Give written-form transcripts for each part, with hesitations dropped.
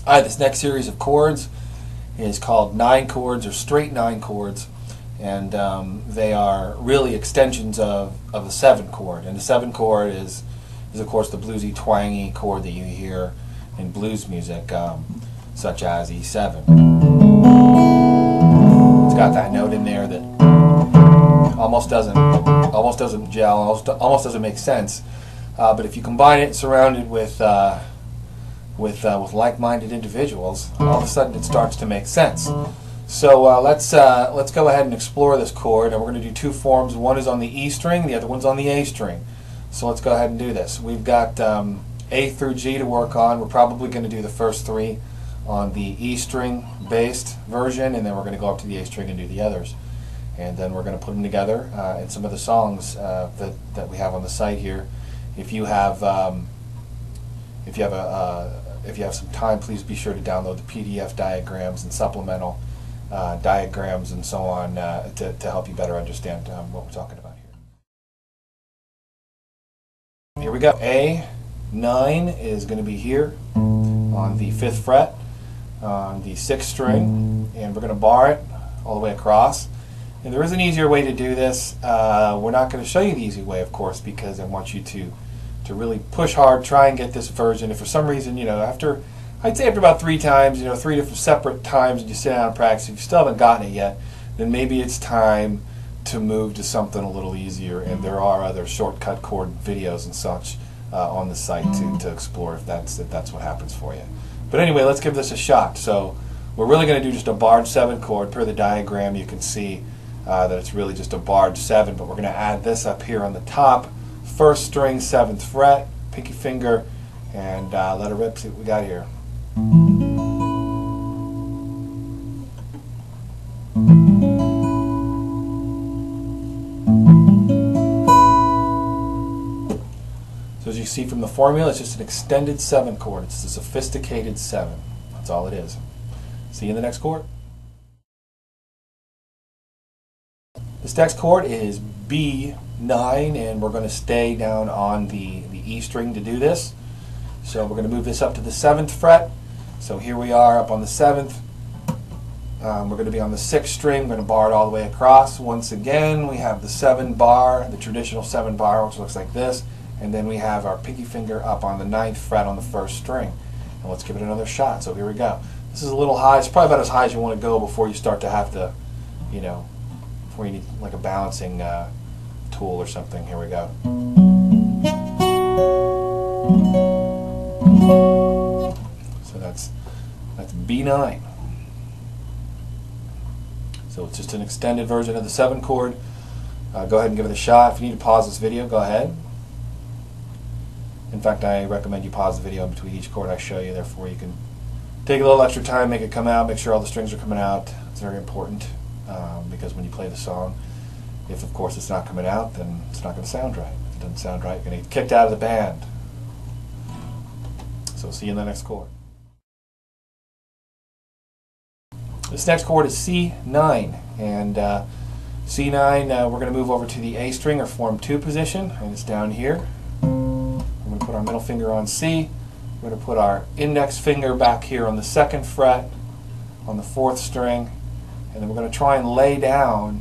This next series of chords is called 9 chords, or straight 9 chords, and they are really extensions of the 7 chord. And the 7 chord is of course the bluesy, twangy chord that you hear in blues music, such as E7. It's got that note in there that almost doesn't gel, almost doesn't make sense. But if you combine it, surround it with like-minded individuals, all of a sudden it starts to make sense. So let's go ahead and explore this chord, and we're going to do 2 forms. One is on the E string, the other one's on the A string. So let's go ahead and do this. We've got A through G to work on. We're probably going to do the first 3 on the E string based version, and then we're going to go up to the A string and do the others. And then we're going to put them together in some of the songs that we have on the site here. If you have some time, please be sure to download the PDF diagrams and supplemental diagrams and so on to help you better understand what we're talking about here. Here we go. A9 is going to be here on the 5th fret on the 6th string, and we're going to bar it all the way across. And there is an easier way to do this. We're not going to show you the easy way, of course, because I want you to really push hard, try and get this version. If for some reason, I'd say after about 3 times, 3 different separate times, and you sit down and practice, if you still haven't gotten it yet, then maybe it's time to move to something a little easier. And there are other shortcut chord videos and such on the site to explore if that's what happens for you. But anyway, let's give this a shot. So we're really going to do just a barred 7 chord. Per the diagram, you can see that it's really just a barred 7, but we're going to add this up here on the top. 1st string, 7th fret, pinky finger, and let it rip. See what we got here. So as you see from the formula, it's just an extended 7 chord. It's a sophisticated 7. That's all it is. See you in the next chord. This next chord is B9, and we're going to stay down on the E string to do this. So we're going to move this up to the 7th fret. So here we are up on the 7th. We're going to be on the 6th string. We're going to bar it all the way across. Once again, we have the 7 bar, the traditional 7 bar, which looks like this. And then we have our pinky finger up on the 9th fret on the 1st string. And let's give it another shot. So here we go. This is a little high. It's probably about as high as you want to go before you start to have to, before you need like a balancing tool or something. Here we go. So that's B9. So it's just an extended version of the 7 chord. Go ahead and give it a shot. If you need to pause this video, go ahead. In fact, I recommend you pause the video in between each chord I show you. Therefore, you can take a little extra time, make it come out, make sure all the strings are coming out. It's very important because when you play the song, if of course it's not coming out, then it's not going to sound right. If it doesn't sound right, you're going to get kicked out of the band. So see you in the next chord. This next chord is C9, and C9 we're going to move over to the A string, or form 2 position, and it's down here. We're going to put our middle finger on C. We're going to put our index finger back here on the 2nd fret on the 4th string, and then we're going to try and lay down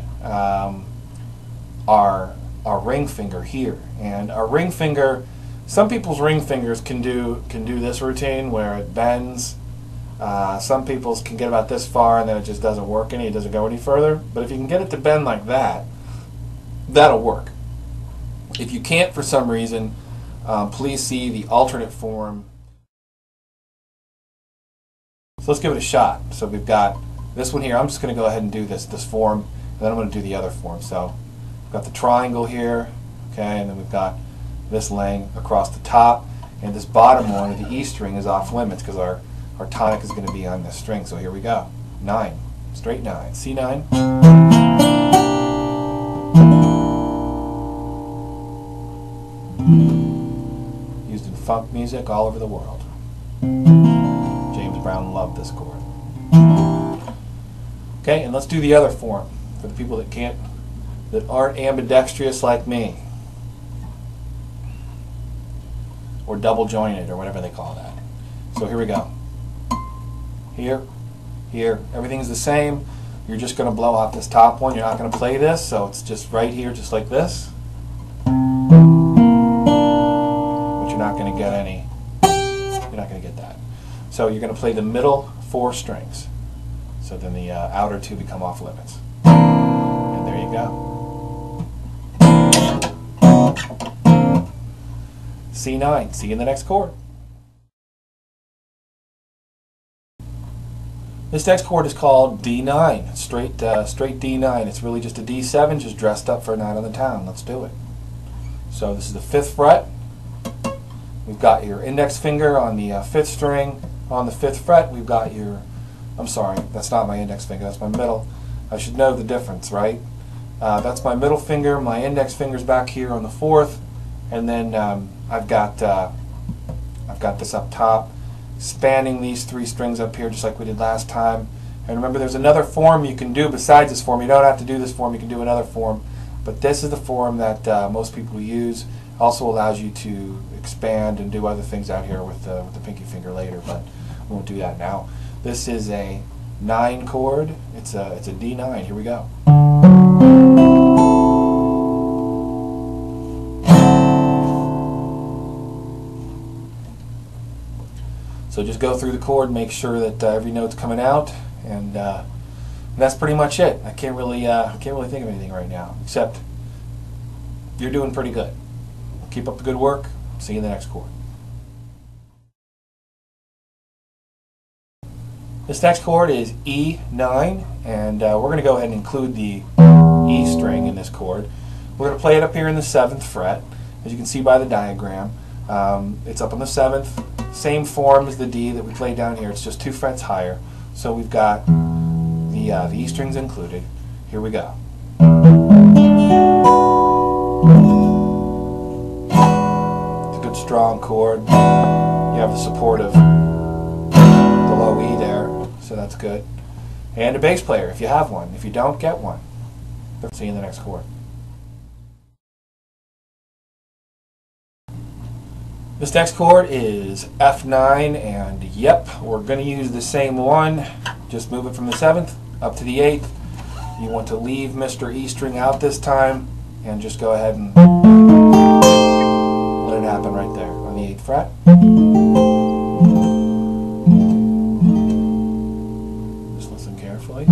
our ring finger here. And our ring finger, some people's ring fingers can do this routine where it bends. Some people's can get about this far and then it just doesn't work any, it doesn't go any further. But if you can get it to bend like that, that'll work. If you can't for some reason, please see the alternate form. So let's give it a shot. So we've got this one here. I'm just going to go ahead and do this form, and then I'm going to do the other form. So we've got the triangle here, okay, and then we've got this laying across the top, and this bottom one of the E string is off limits because our tonic is going to be on this string. So here we go. 9, straight 9, C9. Used in funk music all over the world. James Brown loved this chord. Okay, and let's do the other form for the people that aren't ambidextrous like me, or double jointed, or whatever they call that. So here we go. here, here. Everything's the same. You're just going to blow off this top one. You're not going to play this, so it's just right here, just like this. But you're not going to get any. You're not going to get that. So you're going to play the middle 4 strings. So then the outer 2 become off limits. And there you go. C9. See you in the next chord. This next chord is called D9, straight D9. It's really just a D7, just dressed up for a night on the town. Let's do it. So this is the 5th fret. We've got your index finger on the 5th string. On the 5th fret, we've got your, I'm sorry, that's not my index finger, that's my middle. I should know the difference, right? That's my middle finger. My index finger's back here on the 4th, and then I've got this up top, spanning these 3 strings up here just like we did last time. And remember, there's another form you can do besides this form. You don't have to do this form, you can do another form, but this is the form that most people use. Also allows you to expand and do other things out here with the pinky finger later, but we won't do that now. This is a 9 chord. It's a D9. Here we go. So just go through the chord, make sure that every note's coming out, and that's pretty much it. I can't really think of anything right now, except you're doing pretty good. Keep up the good work. See you in the next chord. This next chord is E9, and we're going to go ahead and include the E string in this chord. We're going to play it up here in the 7th fret, as you can see by the diagram. It's up on the 7th. Same form as the D that we played down here, it's just 2 frets higher. So we've got the E strings included. Here we go. It's a good strong chord. You have the support of the low E there, so that's good. And a bass player if you have one. If you don't, get one. See you in the next chord. This next chord is F9, and yep, we're going to use the same one. Just move it from the 7th up to the 8th. You want to leave Mr. E string out this time, and just go ahead and let it happen right there on the 8th fret. Just listen carefully.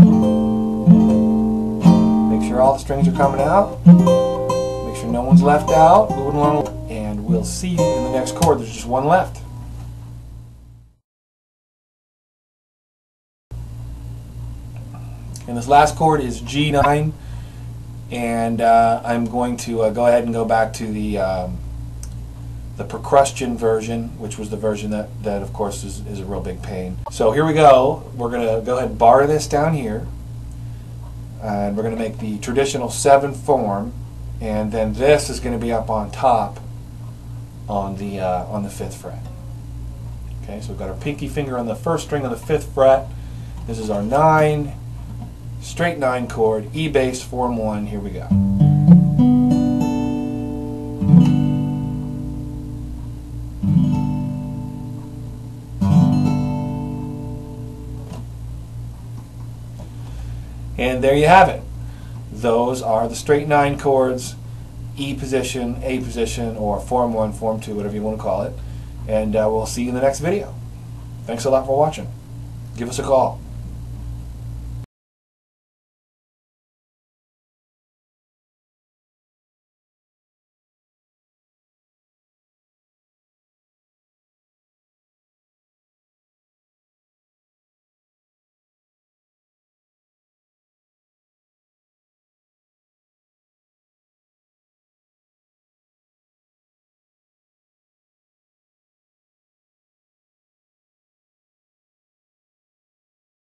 Make sure all the strings are coming out. Make sure no one's left out. Moving along. And we'll see you in the next chord. There's just one left. And this last chord is G9, and I'm going to go ahead and go back to the percussion version, which was the version that of course is a real big pain. So here we go. We're going to go ahead and bar this down here, and we're going to make the traditional 7 form, and then this is going to be up on top on the 5th fret. Okay, so we've got our pinky finger on the 1st string on the 5th fret. This is our 9, straight 9 chord, E bass, form 1. Here we go. And there you have it. Those are the straight 9 chords. E position, A position, or form 1, form 2, whatever you want to call it. And we'll see you in the next video. Thanks a lot for watching. Give us a call.